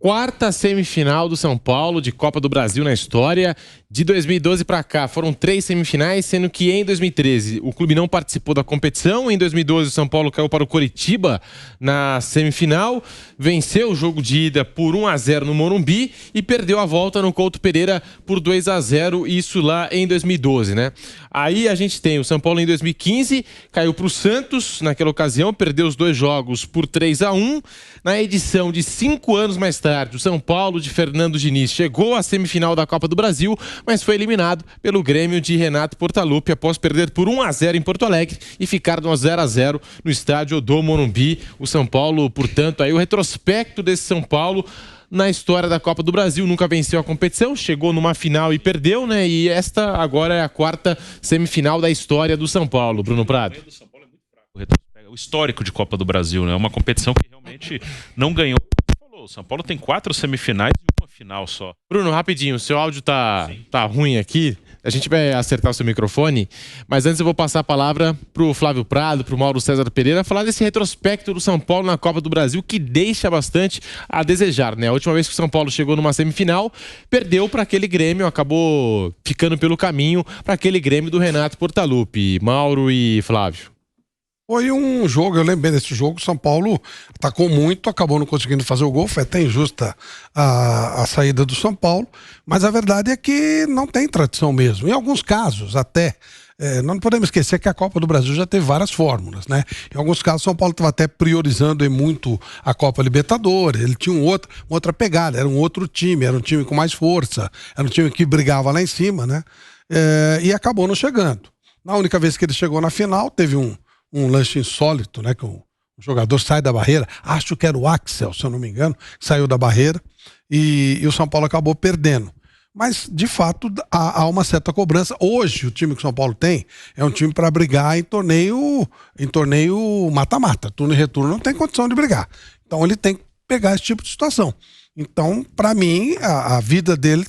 quarta semifinal do São Paulo de Copa do Brasil na história. De 2012 para cá foram 3 semifinais, sendo que em 2013 o clube não participou da competição. Em 2012 o São Paulo caiu para o Coritiba na semifinal, venceu o jogo de ida por 1-0 no Morumbi e perdeu a volta no Couto Pereira por 2-0, isso lá em 2012, né? Aí a gente tem o São Paulo em 2015, caiu para o Santos naquela ocasião, perdeu os 2 jogos por 3-1. Na edição de 5 anos mais tarde, o São Paulo de Fernando Diniz chegou à semifinal da Copa do Brasil, mas foi eliminado pelo Grêmio de Renato Portaluppi após perder por 1-0 em Porto Alegre e ficar no 0-0 no estádio do Morumbi. O São Paulo, portanto, aí o retrospecto desse São Paulo na história da Copa do Brasil, nunca venceu a competição, chegou numa final e perdeu, né? E esta agora é a quarta semifinal da história do São Paulo, Bruno Prado. O São Paulo é muito fraco. O histórico de Copa do Brasil, né? É uma competição que realmente não ganhou. O São Paulo tem 4 semifinais e uma final só. Bruno, rapidinho, o seu áudio tá ruim aqui. A gente vai acertar o seu microfone, mas antes eu vou passar a palavra pro Flávio Prado, pro Mauro César Pereira, falar desse retrospecto do São Paulo na Copa do Brasil, que deixa bastante a desejar, né? A última vez que o São Paulo chegou numa semifinal, perdeu para aquele Grêmio, acabou ficando pelo caminho para aquele Grêmio do Renato Portaluppi. Mauro e Flávio. Foi um jogo, eu lembro bem desse jogo, o São Paulo atacou muito, acabou não conseguindo fazer o gol, foi até injusta a saída do São Paulo, mas a verdade é que não tem tradição mesmo. Em alguns casos, até, não podemos esquecer que a Copa do Brasil já teve várias fórmulas, né? Em alguns casos, o São Paulo estava até priorizando muito a Copa Libertadores, ele tinha uma outra pegada, era um outro time, era um time com mais força, era um time que brigava lá em cima, né? E acabou não chegando. Na única vez que ele chegou na final, teve um lance insólito, né? Que um jogador sai da barreira, acho que era o Axel, se eu não me engano, saiu da barreira e o São Paulo acabou perdendo. Mas, de fato, há uma certa cobrança. Hoje, o time que o São Paulo tem é um time para brigar em torneio mata-mata. Turno e retorno não tem condição de brigar. Então, ele tem que pegar esse tipo de situação. Então, para mim, a vida dele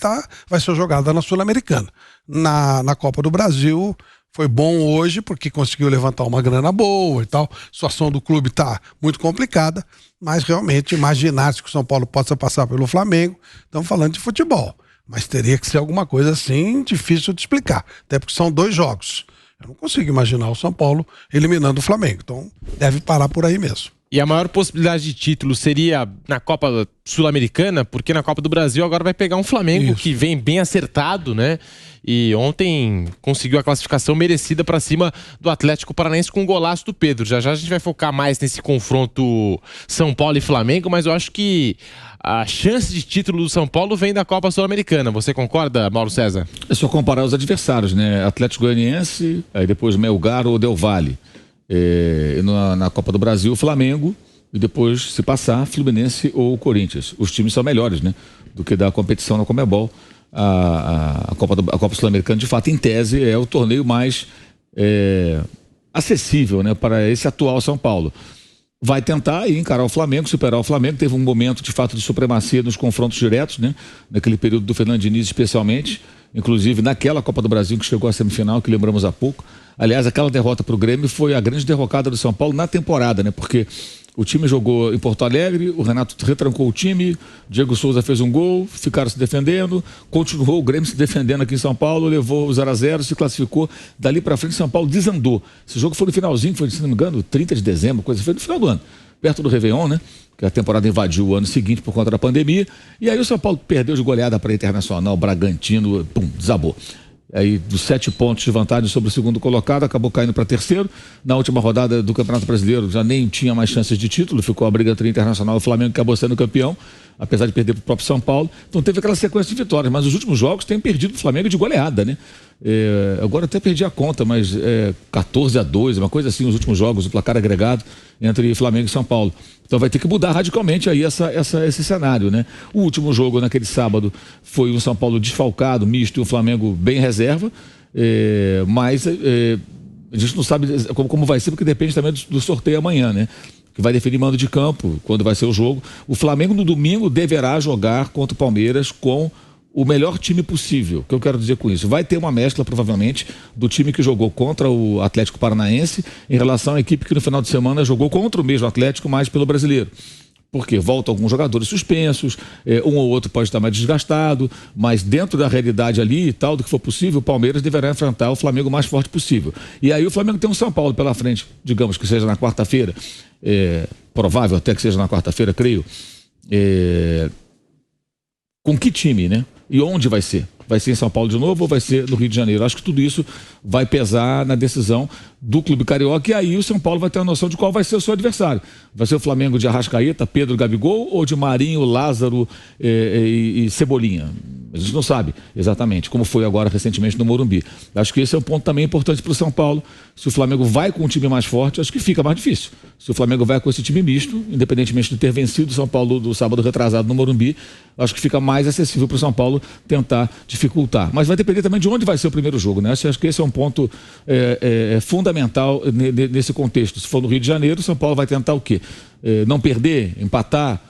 vai ser jogada na Sul-Americana. Na Copa do Brasil, foi bom hoje porque conseguiu levantar uma grana boa e tal. A situação do clube está muito complicada, mas realmente imaginar-se que o São Paulo possa passar pelo Flamengo, estamos falando de futebol. Mas teria que ser alguma coisa assim difícil de explicar, até porque são 2 jogos. Eu não consigo imaginar o São Paulo eliminando o Flamengo, então deve parar por aí mesmo. E a maior possibilidade de título seria na Copa Sul-Americana, porque na Copa do Brasil agora vai pegar um Flamengo que vem bem acertado, né? E ontem conseguiu a classificação merecida para cima do Atlético Paranaense com um golaço do Pedro. Já já a gente vai focar mais nesse confronto São Paulo e Flamengo, mas eu acho que a chance de título do São Paulo vem da Copa Sul-Americana. Você concorda, Mauro César? É só comparar os adversários, né? Atlético Goianiense, aí depois Melgar ou Del Valle. Na Copa do Brasil, Flamengo, e depois, se passar, Fluminense ou Corinthians. Os times são melhores, né? Do que da competição na Conmebol. A Copa Sul-Americana, de fato, em tese, é o torneio mais acessível, né, para esse atual São Paulo. Vai tentar encarar o Flamengo, superar o Flamengo. Teve um momento, de fato, de supremacia nos confrontos diretos, né? Naquele período do Fernando Diniz, especialmente. Inclusive, naquela Copa do Brasil que chegou à semifinal, que lembramos há pouco. Aliás, aquela derrota para o Grêmio foi a grande derrocada do São Paulo na temporada, né? Porque o time jogou em Porto Alegre, o Renato retrancou o time, Diego Souza fez um gol, ficaram se defendendo, continuou o Grêmio se defendendo aqui em São Paulo, levou o 0-0, se classificou. Dali para frente, São Paulo desandou. Esse jogo foi no finalzinho, foi, se não me engano, 30 de dezembro, coisa, foi no final do ano, perto do Réveillon, né? Que a temporada invadiu o ano seguinte por conta da pandemia. E aí o São Paulo perdeu de goleada para a Internacional, Bragantino, desabou. Aí, dos 7 pontos de vantagem sobre o segundo colocado, acabou caindo para terceiro. Na última rodada do Campeonato Brasileiro, já nem tinha mais chances de título, ficou a briga entre o Internacional e o Flamengo, que acabou sendo campeão, apesar de perder para o próprio São Paulo. Então teve aquela sequência de vitórias, mas os últimos jogos tem perdido o Flamengo de goleada, né? Agora até perdi a conta, mas 14-2, uma coisa assim, os últimos jogos, o placar agregado entre Flamengo e São Paulo. Então vai ter que mudar radicalmente aí esse cenário, né? O último jogo naquele sábado foi um São Paulo desfalcado, misto, e um Flamengo bem reserva, mas a gente não sabe como vai ser, porque depende também do sorteio amanhã, né? Que vai definir mando de campo, quando vai ser o jogo. O Flamengo no domingo deverá jogar contra o Palmeiras com o melhor time possível. O que eu quero dizer com isso? Vai ter uma mescla, provavelmente, do time que jogou contra o Atlético Paranaense em relação à equipe que no final de semana jogou contra o mesmo Atlético, mas pelo Brasileiro. Porque voltam alguns jogadores suspensos, um ou outro pode estar mais desgastado, mas dentro da realidade ali e tal, do que for possível, o Palmeiras deverá enfrentar o Flamengo o mais forte possível. E aí o Flamengo tem um São Paulo pela frente, digamos que seja na quarta-feira, provável até que seja na quarta-feira, creio. Com que time, né? E onde vai ser? Vai ser em São Paulo de novo ou vai ser no Rio de Janeiro? Acho que tudo isso vai pesar na decisão do Clube Carioca, e aí o São Paulo vai ter a noção de qual vai ser o seu adversário. Vai ser o Flamengo de Arrascaeta, Pedro, Gabigol, ou de Marinho, Lázaro e Cebolinha? A gente não sabe exatamente, como foi agora recentemente no Morumbi. Acho que esse é um ponto também importante para o São Paulo. Se o Flamengo vai com um time mais forte, acho que fica mais difícil. Se o Flamengo vai com esse time misto, independentemente de ter vencido o São Paulo do sábado retrasado no Morumbi, acho que fica mais acessível para o São Paulo tentar dificultar. Mas vai depender também de onde vai ser o primeiro jogo, né? Acho que esse é um ponto fundamental nesse contexto. Se for no Rio de Janeiro, o São Paulo vai tentar o quê? Não perder, empatar,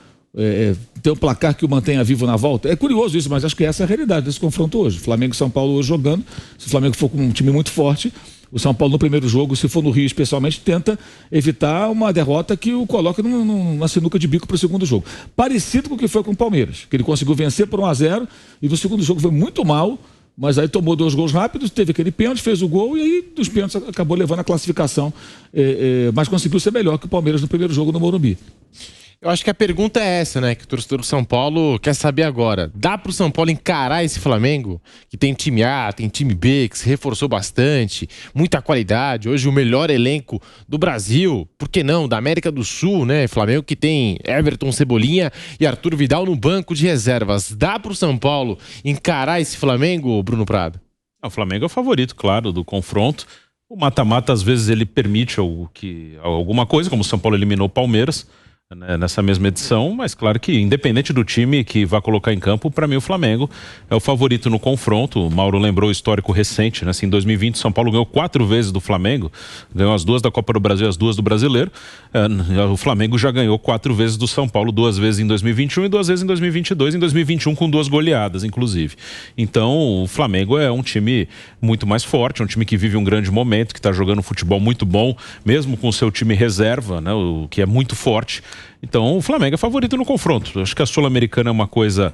ter um placar que o mantenha vivo na volta. É curioso isso, mas acho que essa é a realidade desse confronto hoje. Flamengo e São Paulo hoje jogando. Se o Flamengo for com um time muito forte, o São Paulo no primeiro jogo, se for no Rio especialmente, tenta evitar uma derrota que o coloca numa sinuca de bico para o segundo jogo. Parecido com o que foi com o Palmeiras, que ele conseguiu vencer por 1-0 e no segundo jogo foi muito mal, mas aí tomou 2 gols rápidos, teve aquele pênalti, fez o gol e aí dos pênaltis acabou levando a classificação, mas conseguiu ser melhor que o Palmeiras no primeiro jogo no Morumbi. Eu acho que a pergunta é essa, né? Que o torcedor do São Paulo quer saber agora. Dá pro São Paulo encarar esse Flamengo? Que tem time A, tem time B, que se reforçou bastante, muita qualidade. Hoje o melhor elenco do Brasil, por que não? Da América do Sul, né? Flamengo que tem Everton, Cebolinha e Arthur Vidal no banco de reservas. Dá pro São Paulo encarar esse Flamengo, Bruno Prado? O Flamengo é o favorito, claro, do confronto. O mata-mata, às vezes, ele permite alguma coisa, como o São Paulo eliminou o Palmeiras nessa mesma edição, mas claro que independente do time que vai colocar em campo, para mim o Flamengo é o favorito no confronto. O Mauro lembrou o histórico recente, né? Assim, em 2020 o São Paulo ganhou 4 vezes do Flamengo, ganhou as 2 da Copa do Brasil, as 2 do Brasileiro. O Flamengo já ganhou 4 vezes do São Paulo, 2 vezes em 2021 e 2 vezes em 2022, em 2021 com 2 goleadas, inclusive. Então o Flamengo é um time muito mais forte, é um time que vive um grande momento, que está jogando futebol muito bom, mesmo com o seu time reserva, né? O que é muito forte. Então o Flamengo é favorito no confronto. Acho que a Sul-Americana é uma coisa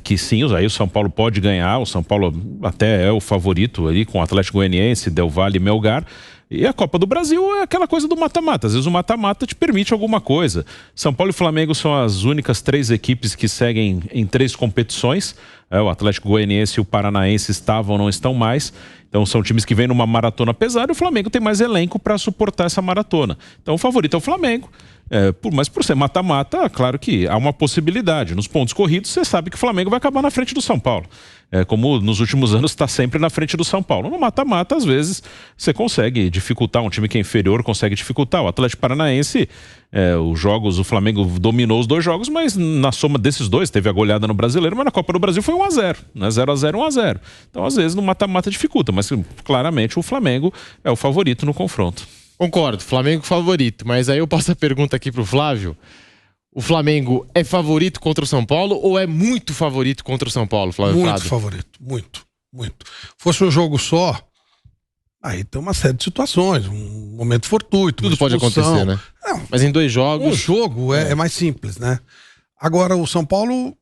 que sim, aí o São Paulo pode ganhar. O São Paulo até é o favorito ali com o Atlético Goianiense, Del Valle e Melgar. E a Copa do Brasil é aquela coisa do mata-mata. Às vezes o mata-mata te permite alguma coisa. São Paulo e Flamengo são as únicas 3 equipes que seguem em 3 competições. O Atlético Goianiense e o Paranaense estavam, não estão mais. Então são times que vêm numa maratona pesada e o Flamengo tem mais elenco para suportar essa maratona. Então o favorito é o Flamengo. Mas por ser mata-mata, claro que há uma possibilidade. Nos pontos corridos, você sabe que o Flamengo vai acabar na frente do São Paulo. Como nos últimos anos está sempre na frente do São Paulo. No mata-mata, às vezes, você consegue dificultar. Um time que é inferior consegue dificultar. O Atlético Paranaense, o Flamengo dominou os 2 jogos, mas na soma desses 2, teve a goleada no Brasileiro, mas na Copa do Brasil foi 1-0, né? 0-0, 1-0. Então, às vezes, no mata-mata dificulta, mas claramente o Flamengo é o favorito no confronto. Concordo, Flamengo favorito, mas aí eu passo a pergunta aqui pro Flávio. O Flamengo é favorito contra o São Paulo ou é muito favorito contra o São Paulo, Flávio Muito Prado? favorito, muito. Fosse um jogo só, aí tem uma série de situações, um momento fortuito. Tudo pode acontecer, né? Não, mas em 2 jogos... Um jogo é mais simples, né? Agora o São Paulo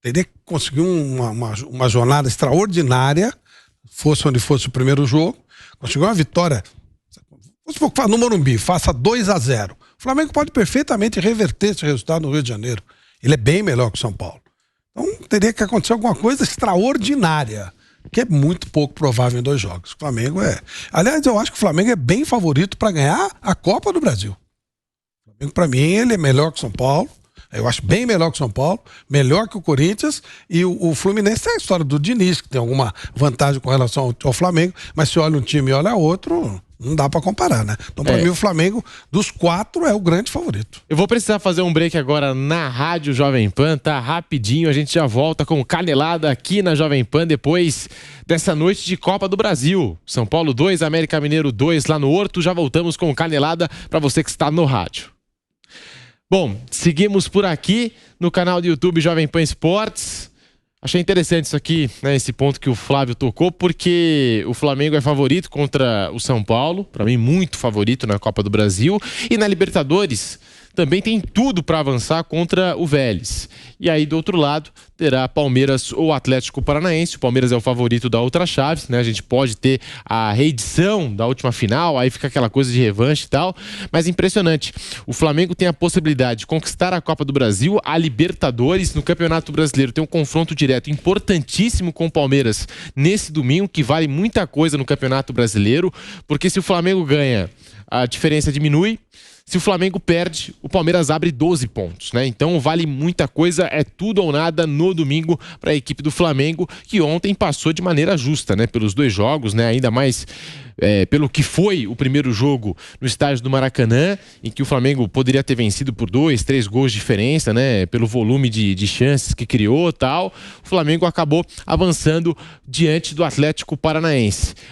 teria que conseguir uma jornada extraordinária, fosse onde fosse o primeiro jogo, conseguir uma vitória... No Morumbi, faça 2-0. O Flamengo pode perfeitamente reverter esse resultado no Rio de Janeiro. Ele é bem melhor que o São Paulo. Então teria que acontecer alguma coisa extraordinária, que é muito pouco provável em 2 jogos. O Flamengo Aliás, eu acho que o Flamengo é bem favorito para ganhar a Copa do Brasil. O Flamengo, para mim, ele é melhor que o São Paulo. Eu acho bem melhor que o São Paulo, melhor que o Corinthians, e o Fluminense tem a história do Diniz, que tem alguma vantagem com relação ao Flamengo, mas se olha um time e olha outro, não dá pra comparar, né? Então, pra mim, o Flamengo, dos 4, é o grande favorito. Eu vou precisar fazer um break agora na Rádio Jovem Pan, tá? Rapidinho, a gente já volta com Canelada aqui na Jovem Pan, depois dessa noite de Copa do Brasil. São Paulo 2, América Mineiro 2 lá no Horto. Já voltamos com Canelada pra você que está no rádio. Bom, seguimos por aqui no canal do YouTube Jovem Pan Esportes. Achei interessante isso aqui, né, esse ponto que o Flávio tocou, porque o Flamengo é favorito contra o São Paulo, para mim muito favorito na Copa do Brasil, e na Libertadores também tem tudo para avançar contra o Vélez. E aí, do outro lado, terá Palmeiras ou Atlético Paranaense. O Palmeiras é o favorito da outra chave, né? A gente pode ter a reedição da última final, aí fica aquela coisa de revanche e tal. Mas impressionante. O Flamengo tem a possibilidade de conquistar a Copa do Brasil, a Libertadores. No Campeonato Brasileiro tem um confronto direto importantíssimo com o Palmeiras nesse domingo, que vale muita coisa no Campeonato Brasileiro, porque se o Flamengo ganha, a diferença diminui. Se o Flamengo perde, o Palmeiras abre 12 pontos, né? Então vale muita coisa, é tudo ou nada no domingo para a equipe do Flamengo, que ontem passou de maneira justa, né? Pelos 2 jogos, né? Ainda mais pelo que foi o primeiro jogo no estádio do Maracanã, em que o Flamengo poderia ter vencido por 2, 3 gols de diferença, né? Pelo volume de chances que criou e tal. O Flamengo acabou avançando diante do Atlético Paranaense.